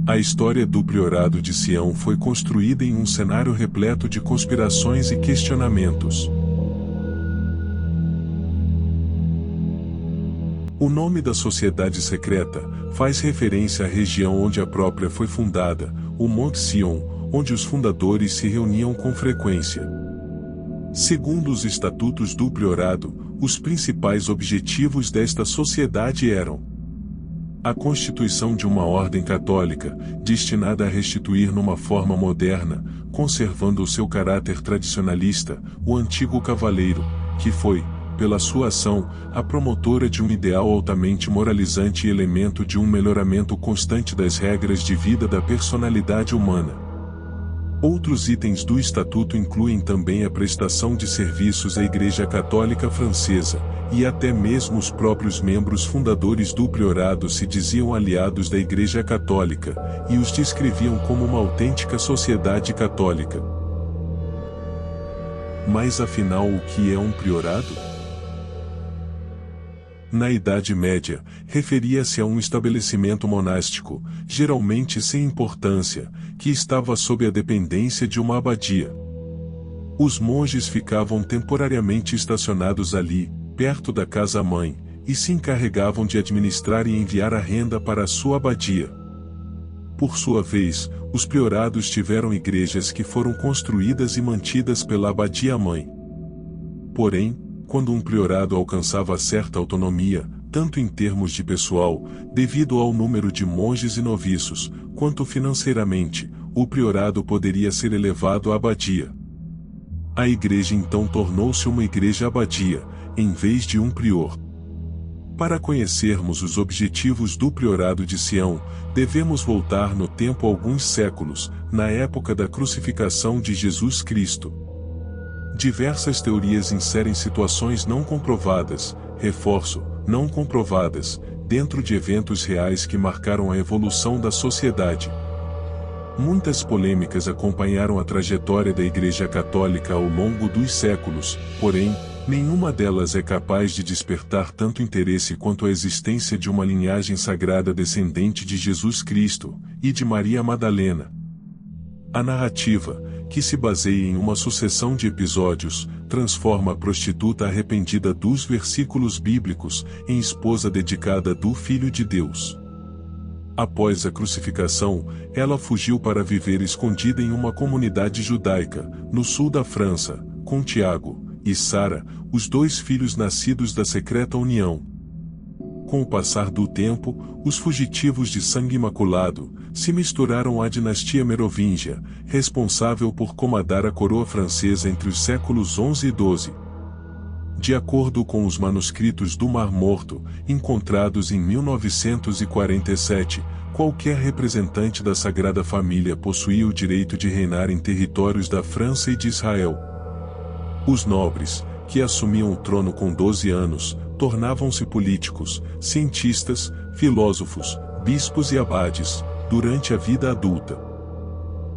A história do Priorado de Sião foi construída em um cenário repleto de conspirações e questionamentos. O nome da sociedade secreta faz referência à região onde a própria foi fundada, o Monte Sião, onde os fundadores se reuniam com frequência. Segundo os estatutos do Priorado, os principais objetivos desta sociedade eram: a constituição de uma ordem católica, destinada a restituir numa forma moderna, conservando o seu caráter tradicionalista, o antigo cavaleiro, que foi, pela sua ação, a promotora de um ideal altamente moralizante e elemento de um melhoramento constante das regras de vida da personalidade humana. Outros itens do Estatuto incluem também a prestação de serviços à Igreja Católica Francesa, e até mesmo os próprios membros fundadores do Priorado se diziam aliados da Igreja Católica, e os descreviam como uma autêntica sociedade católica. Mas afinal, o que é um priorado? Na Idade Média, referia-se a um estabelecimento monástico, geralmente sem importância, que estava sob a dependência de uma abadia. Os monges ficavam temporariamente estacionados ali, perto da casa-mãe, e se encarregavam de administrar e enviar a renda para a sua abadia. Por sua vez, os priorados tiveram igrejas que foram construídas e mantidas pela abadia-mãe. Porém, quando um priorado alcançava certa autonomia, tanto em termos de pessoal, devido ao número de monges e noviços, quanto financeiramente, o priorado poderia ser elevado à abadia. A igreja então tornou-se uma igreja-abadia, em vez de um prior. Para conhecermos os objetivos do Priorado de Sião, devemos voltar no tempo alguns séculos, na época da crucificação de Jesus Cristo. Diversas teorias inserem situações não comprovadas, reforço, não comprovadas, dentro de eventos reais que marcaram a evolução da sociedade. Muitas polêmicas acompanharam a trajetória da Igreja Católica ao longo dos séculos, porém, nenhuma delas é capaz de despertar tanto interesse quanto a existência de uma linhagem sagrada descendente de Jesus Cristo e de Maria Madalena. A narrativa, que se baseia em uma sucessão de episódios, transforma a prostituta arrependida dos versículos bíblicos em esposa dedicada do Filho de Deus. Após a crucificação, ela fugiu para viver escondida em uma comunidade judaica, no sul da França, com Tiago e Sara, os dois filhos nascidos da secreta união. Com o passar do tempo, os fugitivos de sangue imaculado se misturaram à dinastia merovingia, responsável por comandar a coroa francesa entre os séculos XI e XII. De acordo com os manuscritos do Mar Morto, encontrados em 1947, qualquer representante da Sagrada Família possuía o direito de reinar em territórios da França e de Israel. Os nobres, que assumiam o trono com 12 anos, tornavam-se políticos, cientistas, filósofos, bispos e abades, durante a vida adulta.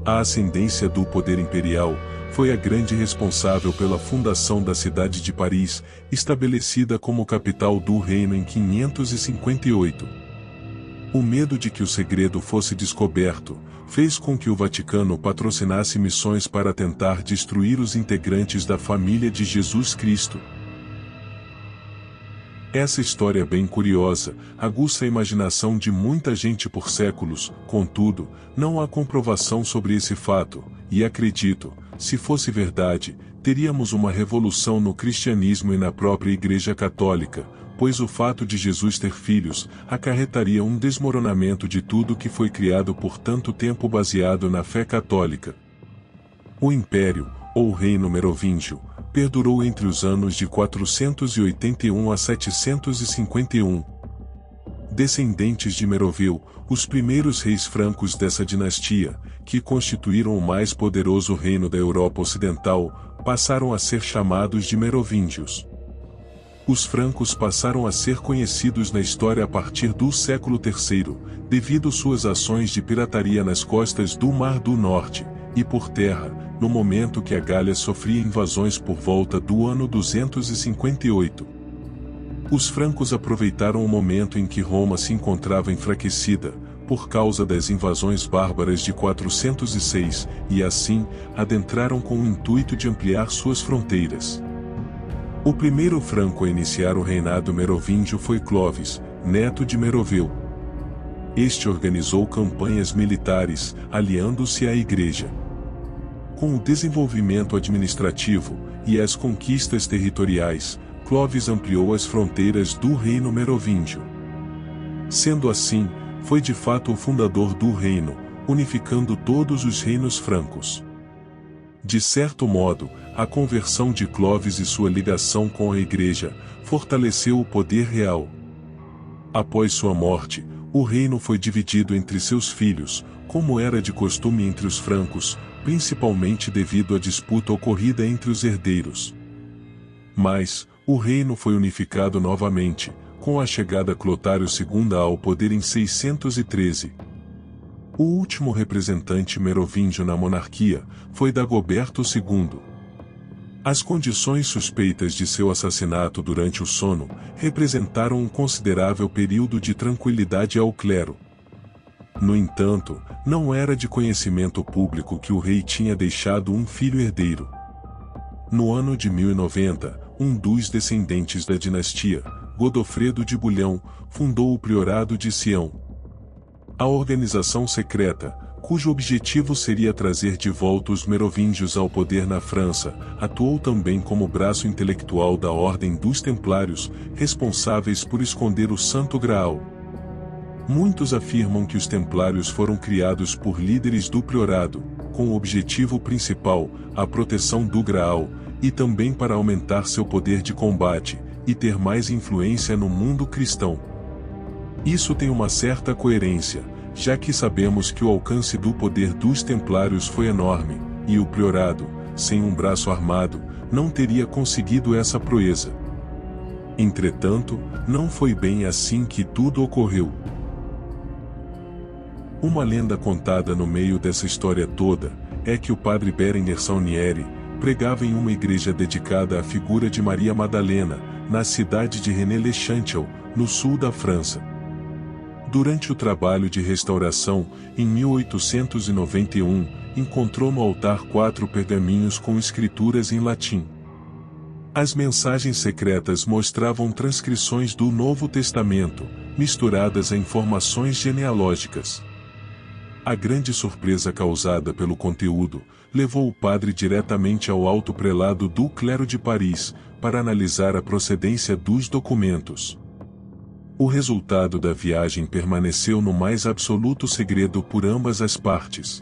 A ascendência do poder imperial foi a grande responsável pela fundação da cidade de Paris, estabelecida como capital do reino em 558. O medo de que o segredo fosse descoberto fez com que o Vaticano patrocinasse missões para tentar destruir os integrantes da família de Jesus Cristo. Essa história bem curiosa aguça a imaginação de muita gente por séculos, contudo, não há comprovação sobre esse fato, e acredito, se fosse verdade, teríamos uma revolução no cristianismo e na própria Igreja Católica, pois o fato de Jesus ter filhos acarretaria um desmoronamento de tudo que foi criado por tanto tempo baseado na fé católica. O Império, ou Reino Merovingio, perdurou entre os anos de 481 a 751. Descendentes de Meroveu, os primeiros reis francos dessa dinastia, que constituíram o mais poderoso reino da Europa Ocidental, passaram a ser chamados de Merovingios. Os francos passaram a ser conhecidos na história a partir do século III, devido suas ações de pirataria nas costas do Mar do Norte, e por terra, no momento que a Gália sofria invasões por volta do ano 258. Os francos aproveitaram o momento em que Roma se encontrava enfraquecida, por causa das invasões bárbaras de 406, e assim, adentraram com o intuito de ampliar suas fronteiras. O primeiro franco a iniciar o reinado merovingio foi Clovis, neto de Meroveu. Este organizou campanhas militares, aliando-se à Igreja. Com o desenvolvimento administrativo e as conquistas territoriais, Clovis ampliou as fronteiras do reino merovingio. Sendo assim, foi de fato o fundador do reino, unificando todos os reinos francos. De certo modo, a conversão de Clovis e sua ligação com a Igreja fortaleceu o poder real. Após sua morte, o reino foi dividido entre seus filhos, como era de costume entre os francos, principalmente devido à disputa ocorrida entre os herdeiros. Mas, o reino foi unificado novamente, com a chegada Clotário II ao poder em 613. O último representante merovingio na monarquia foi Dagoberto II. As condições suspeitas de seu assassinato durante o sono representaram um considerável período de tranquilidade ao clero. No entanto, não era de conhecimento público que o rei tinha deixado um filho herdeiro. No ano de 1090, um dos descendentes da dinastia, Godofredo de Bulhão, fundou o Priorado de Sião. A organização secreta, cujo objetivo seria trazer de volta os merovingios ao poder na França, atuou também como braço intelectual da Ordem dos Templários, responsáveis por esconder o Santo Graal. Muitos afirmam que os Templários foram criados por líderes do Priorado, com o objetivo principal, a proteção do Graal, e também para aumentar seu poder de combate, e ter mais influência no mundo cristão. Isso tem uma certa coerência, já que sabemos que o alcance do poder dos Templários foi enorme, e o Priorado, sem um braço armado, não teria conseguido essa proeza. Entretanto, não foi bem assim que tudo ocorreu. Uma lenda contada no meio dessa história toda, é que o padre Berenguer Saunieri pregava em uma igreja dedicada à figura de Maria Madalena, na cidade de Rennes-le-Chanteau, no sul da França. Durante o trabalho de restauração, em 1891, encontrou no altar 4 pergaminhos com escrituras em latim. As mensagens secretas mostravam transcrições do Novo Testamento, misturadas a informações genealógicas. A grande surpresa causada pelo conteúdo, levou o padre diretamente ao alto prelado do clero de Paris, para analisar a procedência dos documentos. O resultado da viagem permaneceu no mais absoluto segredo por ambas as partes.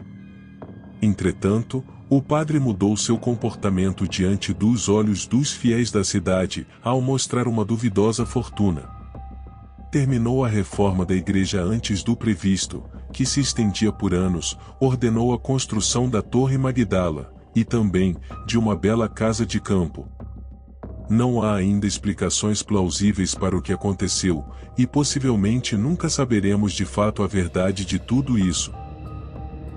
Entretanto, o padre mudou seu comportamento diante dos olhos dos fiéis da cidade, ao mostrar uma duvidosa fortuna. Terminou a reforma da igreja antes do previsto, que se estendia por anos, ordenou a construção da Torre Magdala, e também, de uma bela casa de campo. Não há ainda explicações plausíveis para o que aconteceu, e possivelmente nunca saberemos de fato a verdade de tudo isso.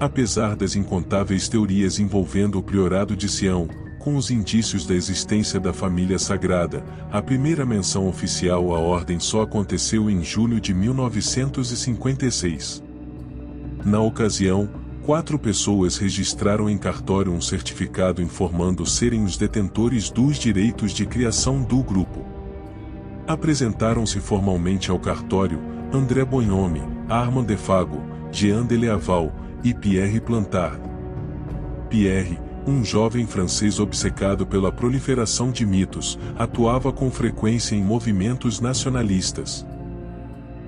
Apesar das incontáveis teorias envolvendo o Priorado de Sião, com os indícios da existência da família sagrada, a primeira menção oficial à ordem só aconteceu em julho de 1956. Na ocasião, 4 pessoas registraram em cartório um certificado informando serem os detentores dos direitos de criação do grupo. Apresentaram-se formalmente ao cartório André Bonhomme, Armand Defago, Jean de Leaval e Pierre Plantard. Pierre, um jovem francês obcecado pela proliferação de mitos, atuava com frequência em movimentos nacionalistas.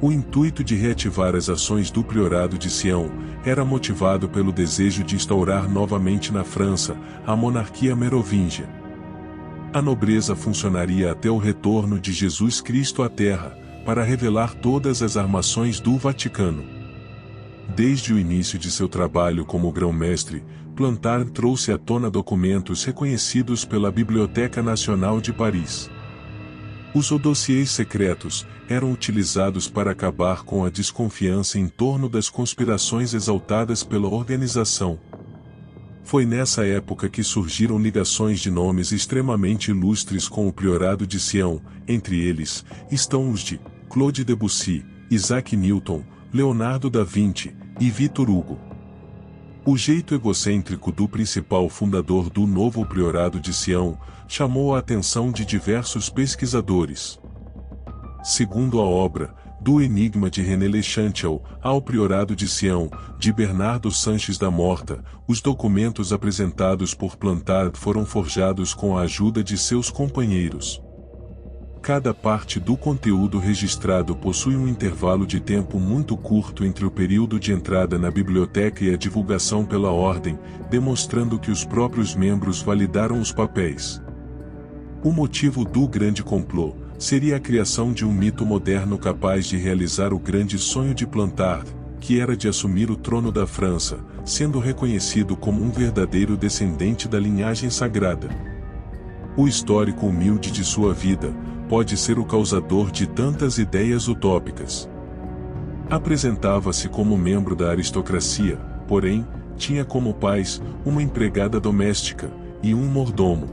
O intuito de reativar as ações do Priorado de Sião era motivado pelo desejo de instaurar novamente na França a monarquia merovingia. A nobreza funcionaria até o retorno de Jesus Cristo à Terra, para revelar todas as armações do Vaticano. Desde o início de seu trabalho como grão-mestre, Plantard trouxe à tona documentos reconhecidos pela Biblioteca Nacional de Paris. Os dossiês secretos eram utilizados para acabar com a desconfiança em torno das conspirações exaltadas pela organização. Foi nessa época que surgiram ligações de nomes extremamente ilustres com o Priorado de Sião, entre eles estão os de Claude Debussy, Isaac Newton, Leonardo da Vinci e Victor Hugo. O jeito egocêntrico do principal fundador do novo Priorado de Sião chamou a atenção de diversos pesquisadores. Segundo a obra, Do Enigma de René Lechantiel ao Priorado de Sião, de Bernardo Sanches da Morta, os documentos apresentados por Plantard foram forjados com a ajuda de seus companheiros. Cada parte do conteúdo registrado possui um intervalo de tempo muito curto entre o período de entrada na biblioteca e a divulgação pela ordem, demonstrando que os próprios membros validaram os papéis. O motivo do grande complô seria a criação de um mito moderno capaz de realizar o grande sonho de Plantard, que era de assumir o trono da França, sendo reconhecido como um verdadeiro descendente da linhagem sagrada. O histórico humilde de sua vida pode ser o causador de tantas ideias utópicas. Apresentava-se como membro da aristocracia, porém, tinha como pais uma empregada doméstica e um mordomo.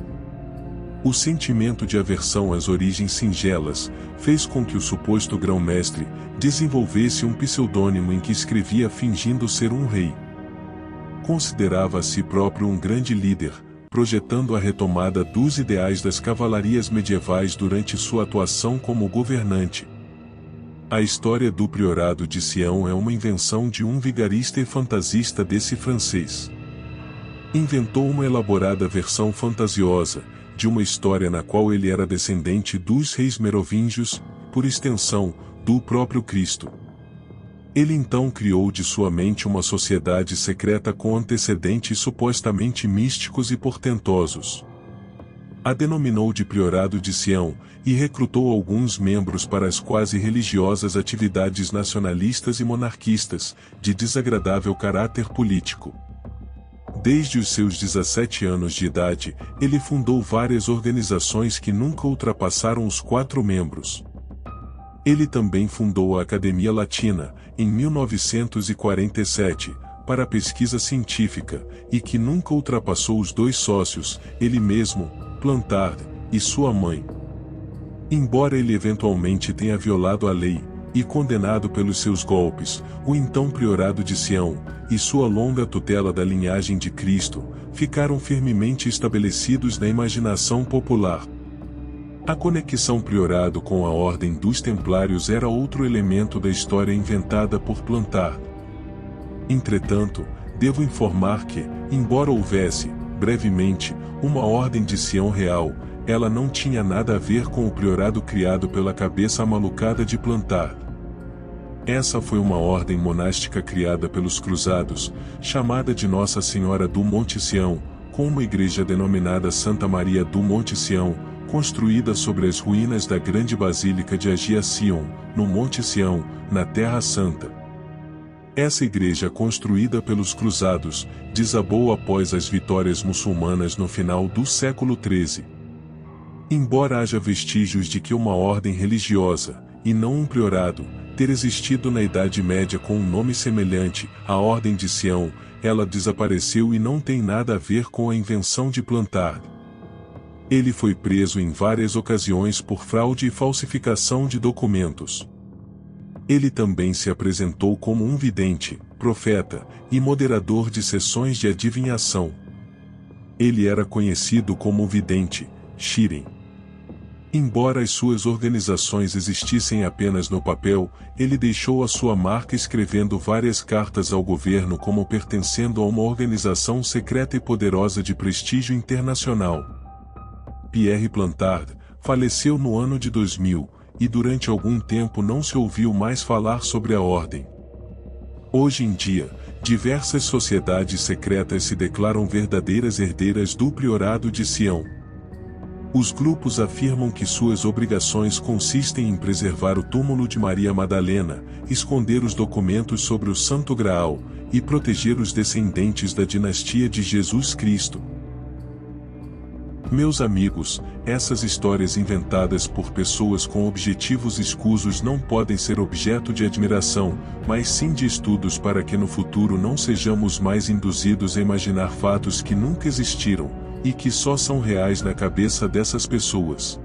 O sentimento de aversão às origens singelas fez com que o suposto grão-mestre desenvolvesse um pseudônimo em que escrevia fingindo ser um rei. Considerava a si próprio um grande líder, projetando a retomada dos ideais das cavalarias medievais durante sua atuação como governante. A história do Priorado de Sião é uma invenção de um vigarista e fantasista desse francês. Inventou uma elaborada versão fantasiosa de uma história na qual ele era descendente dos reis merovingios, por extensão, do próprio Cristo. Ele então criou de sua mente uma sociedade secreta com antecedentes supostamente místicos e portentosos. A denominou de Priorado de Sião, e recrutou alguns membros para as quase religiosas atividades nacionalistas e monarquistas, de desagradável caráter político. Desde os seus 17 anos de idade, ele fundou várias organizações que nunca ultrapassaram os 4 membros. Ele também fundou a Academia Latina, em 1947, para a pesquisa científica, e que nunca ultrapassou os 2 sócios, ele mesmo, Plantard, e sua mãe. Embora ele eventualmente tenha violado a lei, e condenado pelos seus golpes, o então Priorado de Sião, e sua longa tutela da linhagem de Cristo, ficaram firmemente estabelecidos na imaginação popular. A conexão Priorado com a Ordem dos Templários era outro elemento da história inventada por Plantard. Entretanto, devo informar que, embora houvesse, brevemente, uma Ordem de Sião real, ela não tinha nada a ver com o priorado criado pela cabeça amalucada de Plantard. Essa foi uma ordem monástica criada pelos cruzados, chamada de Nossa Senhora do Monte Sião, com uma igreja denominada Santa Maria do Monte Sião, construída sobre as ruínas da grande Basílica de Hagia Sion, no Monte Sião, na Terra Santa. Essa igreja construída pelos cruzados, desabou após as vitórias muçulmanas no final do século XIII. Embora haja vestígios de que uma ordem religiosa, e não um priorado, ter existido na Idade Média com um nome semelhante, a Ordem de Sião, ela desapareceu e não tem nada a ver com a invenção de Plantard. Ele foi preso em várias ocasiões por fraude e falsificação de documentos. Ele também se apresentou como um vidente, profeta, e moderador de sessões de adivinhação. Ele era conhecido como o vidente, Shiren. Embora as suas organizações existissem apenas no papel, ele deixou a sua marca escrevendo várias cartas ao governo como pertencendo a uma organização secreta e poderosa de prestígio internacional. Pierre Plantard faleceu no ano de 2000, e durante algum tempo não se ouviu mais falar sobre a ordem. Hoje em dia, diversas sociedades secretas se declaram verdadeiras herdeiras do Priorado de Sião. Os grupos afirmam que suas obrigações consistem em preservar o túmulo de Maria Madalena, esconder os documentos sobre o Santo Graal, e proteger os descendentes da dinastia de Jesus Cristo. Meus amigos, essas histórias inventadas por pessoas com objetivos escusos não podem ser objeto de admiração, mas sim de estudos para que no futuro não sejamos mais induzidos a imaginar fatos que nunca existiram, e que só são reais na cabeça dessas pessoas.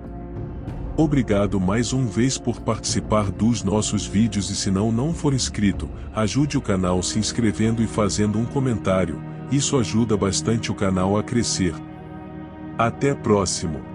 Obrigado mais uma vez por participar dos nossos vídeos e se não for inscrito, ajude o canal se inscrevendo e fazendo um comentário, isso ajuda bastante o canal a crescer. Até próximo!